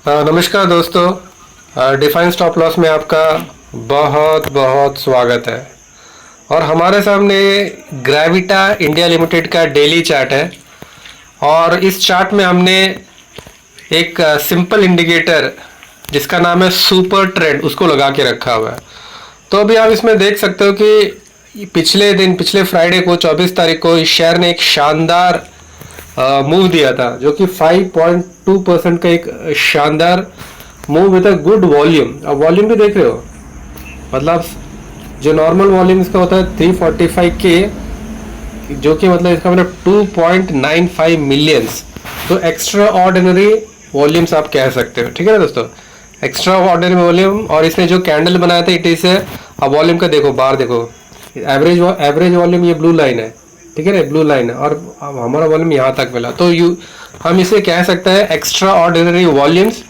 नमस्कार दोस्तों, define stop loss में आपका बहुत बहुत स्वागत है। और हमारे सामने ग्रेविटा इंडिया लिमिटेड का डेली चार्ट है और इस चार्ट में हमने एक सिंपल इंडिकेटर जिसका नाम है सुपर ट्रेंड उसको लगा के रखा हुआ है। तो अभी आप इसमें देख सकते हो कि पिछले फ्राइडे को 24 तारीख को इस शेयर ने एक शानदार मूव दिया था, जो कि 5.2% का एक शानदार move with a good volume. अब वॉल्यूम भी देख रहे हो, मतलब जो नॉर्मल वॉल्यूम इसका होता है 345K, जो कि मतलब इसका मतलब 2.95 मिलियंस। तो एक्स्ट्रा ऑर्डिनरी वॉल्यूम्स आप कह सकते हो, ठीक है ना दोस्तों, एक्स्ट्रा ऑर्डिनरी वॉल्यूम। और इसने जो कैंडल बनाया था इट इज अब वॉल्यूम का देखो, बार देखो, एवरेज वॉल्यूम ये ब्लू लाइन है, ठीक है ना, ब्लू लाइन है, और हमारा वॉल्यूम यहाँ तक मिला। तो हम इसे कह सकते हैं एक्स्ट्रा ऑर्डिनरी वॉल्यूम्स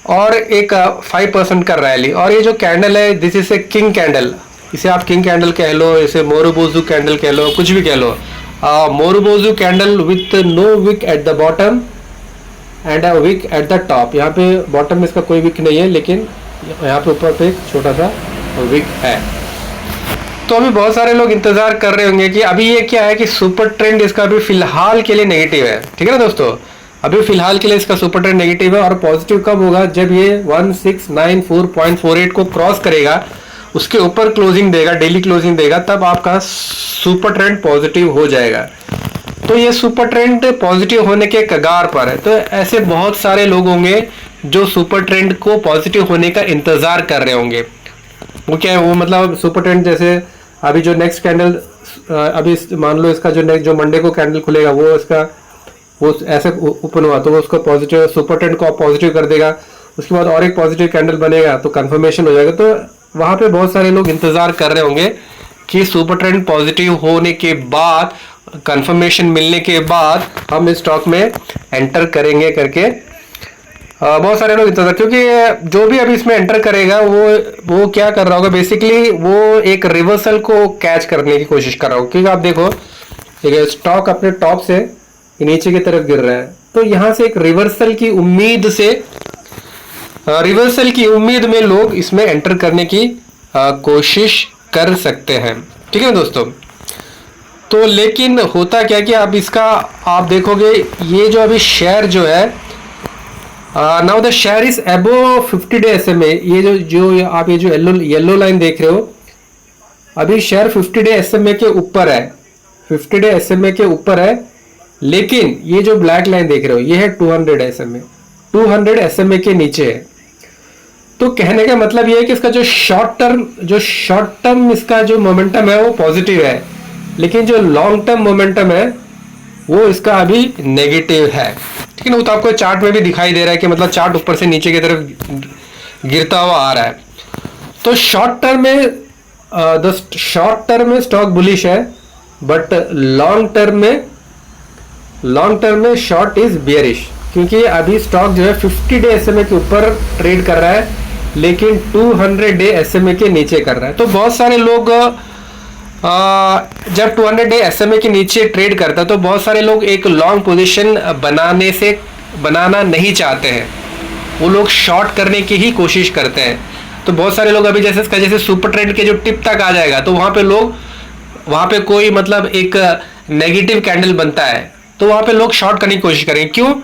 और एक 5% का रैली। और ये जो कैंडल है this is a king candle, इसे आप किंग कैंडल कह लो, इसे मोरुबोजू कैंडल कह लो, कुछ भी कह लो। Marubozu candle with no wick at the bottom and a wick at the top. यहाँ पे बॉटम में इसका कोई विक नहीं है, लेकिन यहाँ पे ऊपर पे एक छोटा सा विक है। तो अभी बहुत सारे लोग इंतजार कर रहे होंगे कि अभी ये क्या है कि सुपर ट्रेंड इसका अभी फिलहाल के लिए नेगेटिव है, ठीक है ना दोस्तों। अभी फिलहाल के लिए इसका सुपर ट्रेंड नेगेटिव है और पॉजिटिव कब होगा, जब ये 1694.48 को क्रॉस करेगा, उसके ऊपर क्लोजिंग देगा, डेली क्लोजिंग देगा, तब आपका सुपर ट्रेंड पॉजिटिव हो जाएगा। तो ये सुपर ट्रेंड पॉजिटिव होने के कगार पर है। तो ऐसे बहुत सारे लोग होंगे जो सुपर ट्रेंड को पॉजिटिव होने का इंतजार कर रहे होंगे। वो क्या है, वो मतलब सुपर ट्रेंड जैसे अभी जो नेक्स्ट कैंडल, अभी मान लो इसका जो नेक्स्ट जो मंडे को कैंडल खुलेगा वो ऐसे ओपन हुआ तो वो उसको पॉजिटिव, सुपर ट्रेंड को पॉजिटिव कर देगा। उसके बाद और एक पॉजिटिव कैंडल बनेगा तो कंफर्मेशन हो जाएगा। तो वहां पे बहुत सारे लोग इंतजार कर रहे होंगे कि सुपर ट्रेंड पॉजिटिव होने के बाद, कंफर्मेशन मिलने के बाद हम इस स्टॉक में एंटर करेंगे करके बहुत सारे लोग इंतजार, क्योंकि जो भी अभी इसमें एंटर करेगा वो क्या कर रहा होगा, बेसिकली वो एक रिवर्सल को कैच करने की कोशिश कर रहा होगा। क्योंकि आप देखो स्टॉक अपने टॉप से नीचे की तरफ गिर रहा है, तो यहां से एक रिवर्सल की उम्मीद में लोग इसमें एंटर करने की कोशिश कर सकते हैं, ठीक है ना दोस्तों। तो लेकिन होता क्या कि अब इसका आप देखोगे ये जो अभी शेयर जो है, now the share is above 50 day SMA। ये जो आप ये जो येलो लाइन देख रहे हो, अभी शेयर 50 डे SMA के ऊपर है, 50 डे SMA के ऊपर है। लेकिन ये जो ब्लैक लाइन देख रहे हो ये है 200 SMA, 200 SMA के नीचे है। तो कहने का मतलब ये है कि इसका जो शॉर्ट टर्म इसका जो मोमेंटम है वो पॉजिटिव है, लेकिन जो लॉन्ग टर्म मोमेंटम है वो इसका अभी नेगेटिव है, ठीक है ना। वो तो आपको चार्ट में भी दिखाई दे रहा है कि मतलब चार्ट ऊपर से नीचे की तरफ गिरता हुआ आ रहा है। तो शॉर्ट टर्म में स्टॉक बुलिश है, बट लॉन्ग टर्म में शॉर्ट इज बियरिश, क्योंकि अभी स्टॉक जो है 50 डे SMA के ऊपर ट्रेड कर रहा है, लेकिन 200 डे SMA के नीचे कर रहा है। तो बहुत सारे लोग जब 200 डे SMA के नीचे ट्रेड करता है तो बहुत सारे लोग एक लॉन्ग पोजीशन बनाना नहीं चाहते हैं, वो लोग शॉर्ट करने की ही कोशिश करते हैं। तो बहुत सारे लोग अभी जैसे सुपर ट्रेंड के जो टिप तक आ जाएगा तो वहां पे कोई मतलब एक नेगेटिव कैंडल बनता है तो वहां पे लोग शॉर्ट करने की कोशिश करेंगे। क्यों?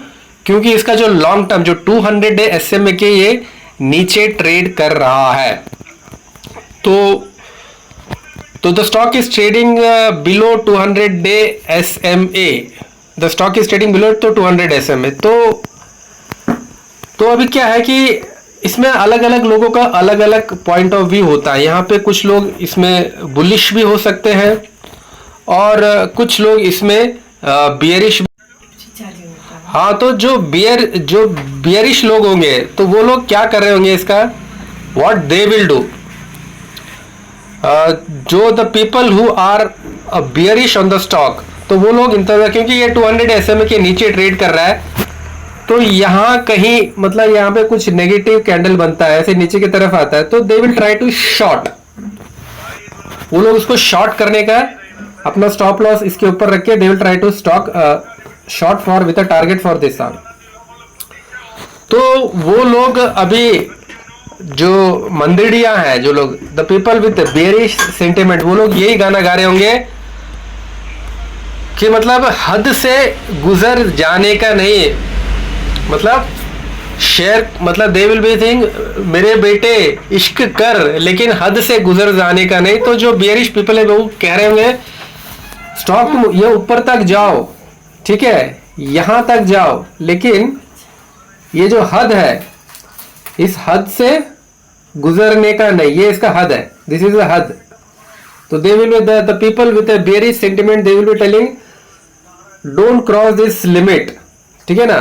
क्योंकि इसका जो लॉन्ग टर्म जो 200 डे SMA के ये नीचे ट्रेड कर रहा है। तो the stock is trading below 200 day SMA, the stock is trading below 200 SMA। तो अभी क्या है कि इसमें अलग अलग लोगों का अलग अलग पॉइंट ऑफ व्यू होता है। यहाँ पे कुछ लोग इसमें बुलिश भी हो सकते हैं और कुछ लोग इसमें बियरिश। हाँ, तो जो बियरिश लोग होंगे तो वो लोग क्या कर रहे होंगे, इसका व्हाट दे विल डू, जो the people who are bearish on the stock, तो वो लोग इंतजार, क्योंकि ये 200 SMA के नीचे ट्रेड कर रहा है तो यहाँ कहीं मतलब यहाँ पे कुछ नेगेटिव कैंडल बनता है, ऐसे नीचे की तरफ आता है, तो they will try to short, वो लोग उसको शॉर्ट करने का अपना स्टॉप लॉस इसके ऊपर रख के they will try to stock short for with a target for this hour. तो तो वो लोग अभी जो मंदिरिया हैं, जो लोग the people with bearish sentiment, वो लोग यही गाना गा रहे होंगे कि मतलब हद से गुजर जाने का नहीं, मतलब शेयर, मतलब दे विल बी थिंग मेरे बेटे इश्क कर, लेकिन हद से गुजर जाने का नहीं। तो जो बेरिश पीपल है वो कह रहे होंगे स्टॉक ये ऊपर तक जाओ, ठीक है, यहां तक जाओ, लेकिन ये जो हद है इस हद से गुजरने का नहीं, ये इसका हद है, दिस इज द हद। तो they will be the people with a bearish sentiment, they will be telling don't cross this limit, ठीक है ना।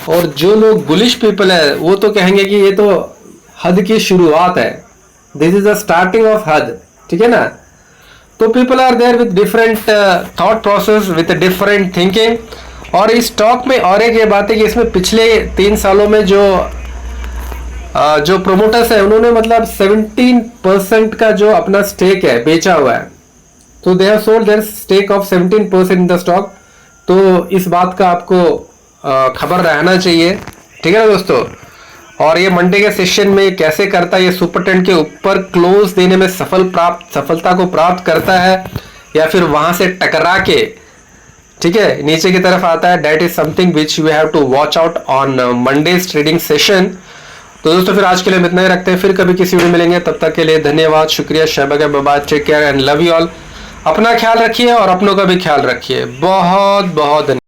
और जो लोग बुलिश पीपल है वो तो कहेंगे कि ये तो हद की शुरुआत है, this is the starting of हद, ठीक है ना। तो people are there with different thought process, with different thinking. और इस स्टॉक में और एक ये बात है कि इसमें पिछले 3 सालों में जो प्रोमोटर्स है उन्होंने मतलब 17% का जो अपना स्टेक है बेचा हुआ है। तो they have sold their stake of 17% in the stock. तो इस बात का आपको खबर रहना चाहिए, ठीक है ना दोस्तों। और ये मंडे के सेशन में कैसे करता है, ये सुपर टेंट के ऊपर क्लोज देने में सफलता को प्राप्त करता है या फिर वहां से टकरा के, ठीक है, नीचे की तरफ आता है, that is something which you have to watch out on Monday's trading session. तो दोस्तों फिर आज के लिए हम इतना ही रखते हैं, फिर कभी किसी वीडियो मिलेंगे, तब तक के लिए धन्यवाद, शुक्रिया, Shahbag, bye, take care and love you all. अपना ख्याल रखिए और अपनों का भी ख्याल रखिए। बहुत बहुत धन्यवाद।